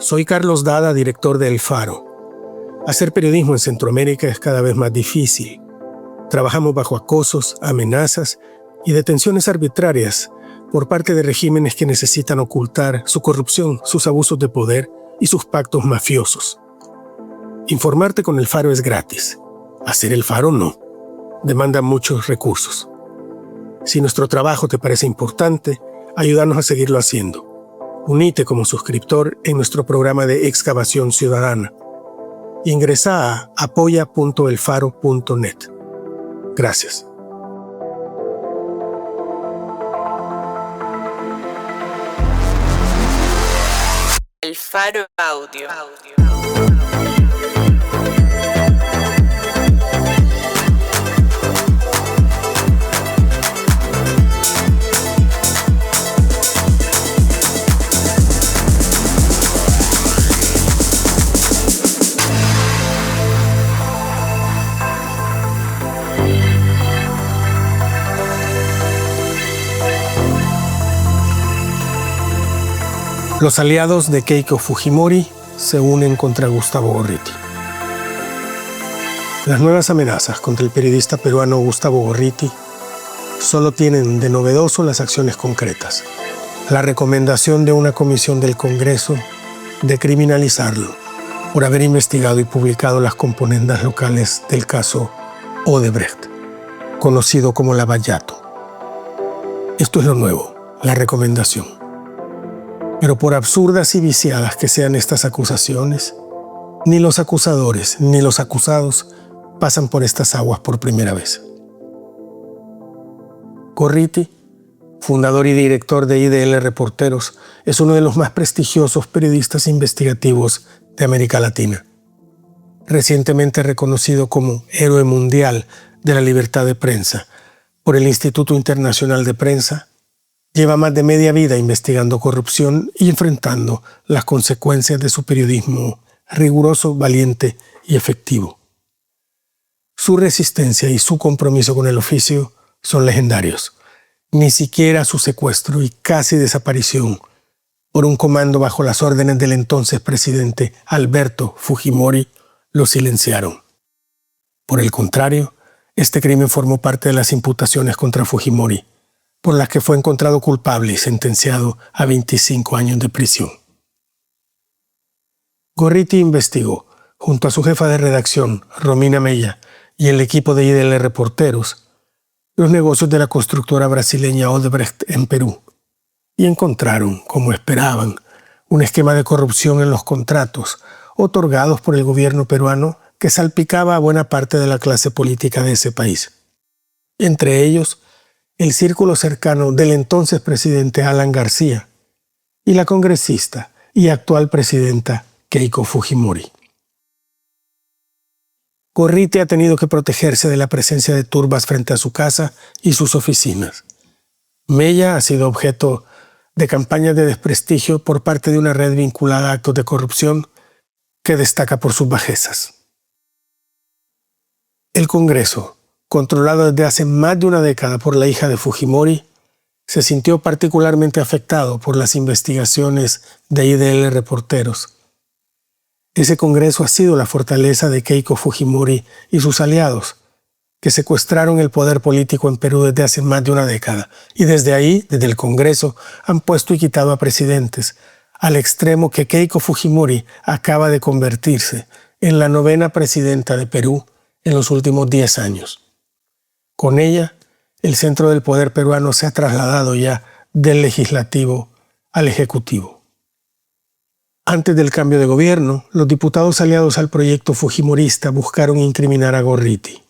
Soy Carlos Dada, director de El Faro. Hacer periodismo en Centroamérica es cada vez más difícil. Trabajamos bajo acosos, amenazas y detenciones arbitrarias por parte de regímenes que necesitan ocultar su corrupción, sus abusos de poder y sus pactos mafiosos. Informarte con El Faro es gratis. Hacer El Faro no. Demanda muchos recursos. Si nuestro trabajo te parece importante, ayúdanos a seguirlo haciendo. Unite como suscriptor en nuestro programa de excavación ciudadana. Ingresa a apoya.elfaro.net. Gracias. El Faro Audio. Los aliados de Keiko Fujimori se unen contra Gustavo Gorriti. Las nuevas amenazas contra el periodista peruano Gustavo Gorriti solo tienen de novedoso las acciones concretas. La recomendación de una comisión del Congreso de criminalizarlo por haber investigado y publicado las componendas locales del caso Odebrecht, conocido como Lavallato. Esto es lo nuevo, la recomendación. Pero por absurdas y viciadas que sean estas acusaciones, ni los acusadores ni los acusados pasan por estas aguas por primera vez. Gorriti, fundador y director de IDL Reporteros, es uno de los más prestigiosos periodistas investigativos de América Latina. Recientemente reconocido como Héroe Mundial de la Libertad de Prensa por el Instituto Internacional de Prensa, lleva más de media vida investigando corrupción y enfrentando las consecuencias de su periodismo riguroso, valiente y efectivo. Su resistencia y su compromiso con el oficio son legendarios. Ni siquiera su secuestro y casi desaparición por un comando bajo las órdenes del entonces presidente Alberto Fujimori lo silenciaron. Por el contrario, este crimen formó parte de las imputaciones contra Fujimori, por las que fue encontrado culpable y sentenciado a 25 años de prisión. Gorriti investigó, junto a su jefa de redacción, Romina Mella, y el equipo de IDL Reporteros, los negocios de la constructora brasileña Odebrecht en Perú, y encontraron, como esperaban, un esquema de corrupción en los contratos otorgados por el gobierno peruano que salpicaba a buena parte de la clase política de ese país. Entre ellos, el círculo cercano del entonces presidente Alan García y la congresista y actual presidenta Keiko Fujimori. Gorriti ha tenido que protegerse de la presencia de turbas frente a su casa y sus oficinas. Mella ha sido objeto de campañas de desprestigio por parte de una red vinculada a actos de corrupción que destaca por sus bajezas. El Congreso, controlado desde hace más de una década por la hija de Fujimori, se sintió particularmente afectado por las investigaciones de IDL Reporteros. Ese Congreso ha sido la fortaleza de Keiko Fujimori y sus aliados, que secuestraron el poder político en Perú desde hace más de una década, y desde ahí, desde el Congreso, han puesto y quitado a presidentes, al extremo que Keiko Fujimori acaba de convertirse en la 9ª presidenta de Perú en los últimos 10 años. Con ella, el centro del poder peruano se ha trasladado ya del legislativo al ejecutivo. Antes del cambio de gobierno, los diputados aliados al proyecto fujimorista buscaron incriminar a Gorriti.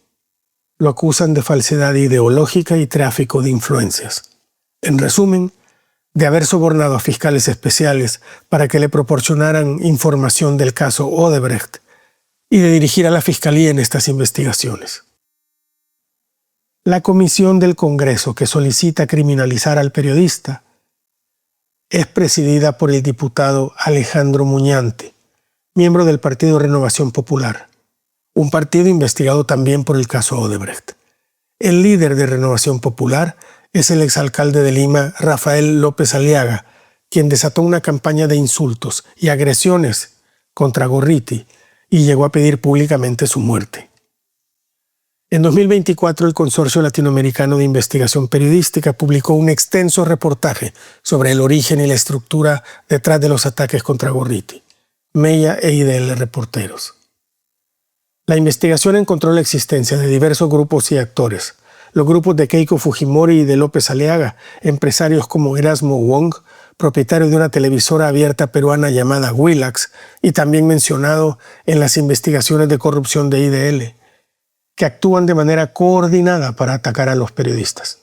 Lo acusan de falsedad ideológica y tráfico de influencias. En resumen, de haber sobornado a fiscales especiales para que le proporcionaran información del caso Odebrecht y de dirigir a la fiscalía en estas investigaciones. La comisión del Congreso que solicita criminalizar al periodista es presidida por el diputado Alejandro Muñante, miembro del Partido Renovación Popular, un partido investigado también por el caso Odebrecht. El líder de Renovación Popular es el exalcalde de Lima, Rafael López Aliaga, quien desató una campaña de insultos y agresiones contra Gorriti y llegó a pedir públicamente su muerte. En 2024, el Consorcio Latinoamericano de Investigación Periodística publicó un extenso reportaje sobre el origen y la estructura detrás de los ataques contra Gorriti, Mella e IDL Reporteros. La investigación encontró la existencia de diversos grupos y actores, los grupos de Keiko Fujimori y de López Aliaga, empresarios como Erasmo Wong, propietario de una televisora abierta peruana llamada Willax y también mencionado en las investigaciones de corrupción de IDL, que actúan de manera coordinada para atacar a los periodistas.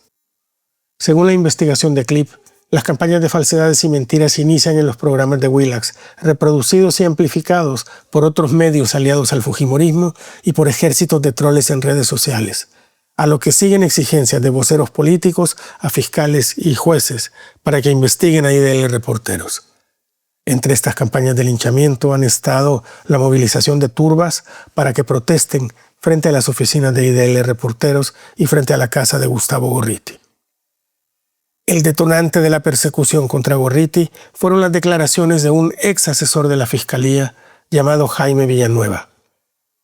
Según la investigación de CLIP, las campañas de falsedades y mentiras inician en los programas de Willax, reproducidos y amplificados por otros medios aliados al fujimorismo y por ejércitos de troles en redes sociales, a lo que siguen exigencias de voceros políticos a fiscales y jueces para que investiguen a IDL Reporteros. Entre estas campañas de linchamiento han estado la movilización de turbas para que protesten frente a las oficinas de IDL Reporteros y frente a la casa de Gustavo Gorriti. El detonante de la persecución contra Gorriti fueron las declaraciones de un ex asesor de la Fiscalía llamado Jaime Villanueva,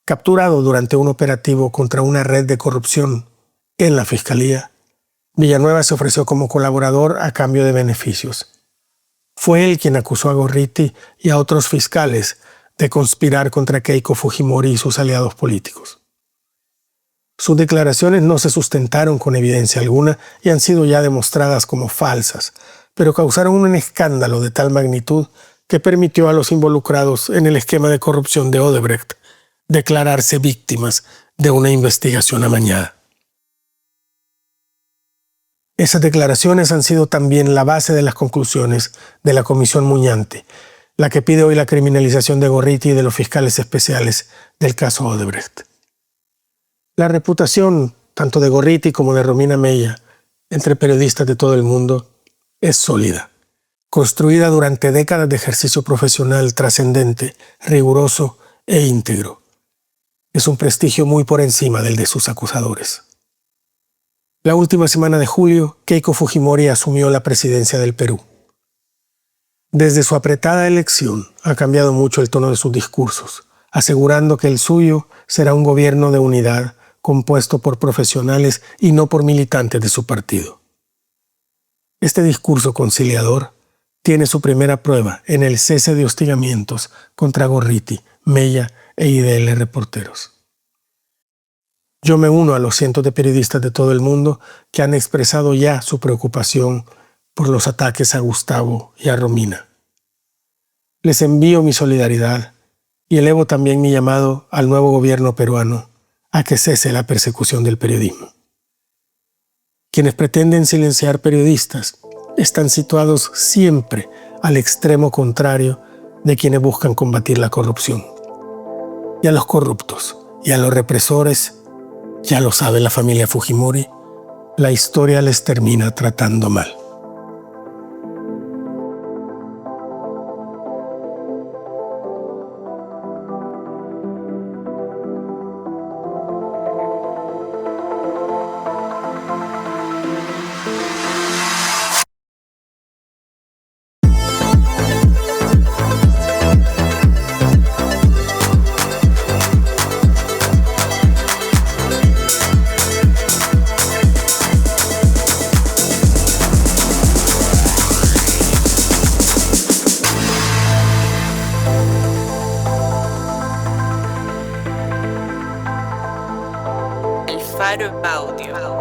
capturado durante un operativo contra una red de corrupción en la Fiscalía. Villanueva se ofreció como colaborador a cambio de beneficios. Fue él quien acusó a Gorriti y a otros fiscales de conspirar contra Keiko Fujimori y sus aliados políticos. Sus declaraciones no se sustentaron con evidencia alguna y han sido ya demostradas como falsas, pero causaron un escándalo de tal magnitud que permitió a los involucrados en el esquema de corrupción de Odebrecht declararse víctimas de una investigación amañada. Esas declaraciones han sido también la base de las conclusiones de la Comisión Muñante, la que pide hoy la criminalización de Gorriti y de los fiscales especiales del caso Odebrecht. La reputación, tanto de Gorriti como de Romina Mella, entre periodistas de todo el mundo, es sólida, construida durante décadas de ejercicio profesional trascendente, riguroso e íntegro. Es un prestigio muy por encima del de sus acusadores. La última semana de julio, Keiko Fujimori asumió la presidencia del Perú. Desde su apretada elección ha cambiado mucho el tono de sus discursos, asegurando que el suyo será un gobierno de unidad compuesto por profesionales y no por militantes de su partido. Este discurso conciliador tiene su primera prueba en el cese de hostigamientos contra Gorriti, Mella e IDL Reporteros. Yo me uno a los cientos de periodistas de todo el mundo que han expresado ya su preocupación por los ataques a Gustavo y a Romina. Les envío mi solidaridad y elevo también mi llamado al nuevo gobierno peruano a que cese la persecución del periodismo. Quienes pretenden silenciar periodistas están situados siempre al extremo contrario de quienes buscan combatir la corrupción. Y a los corruptos y a los represores, ya lo sabe la familia Fujimori, la historia les termina tratando mal. El Faro Audio.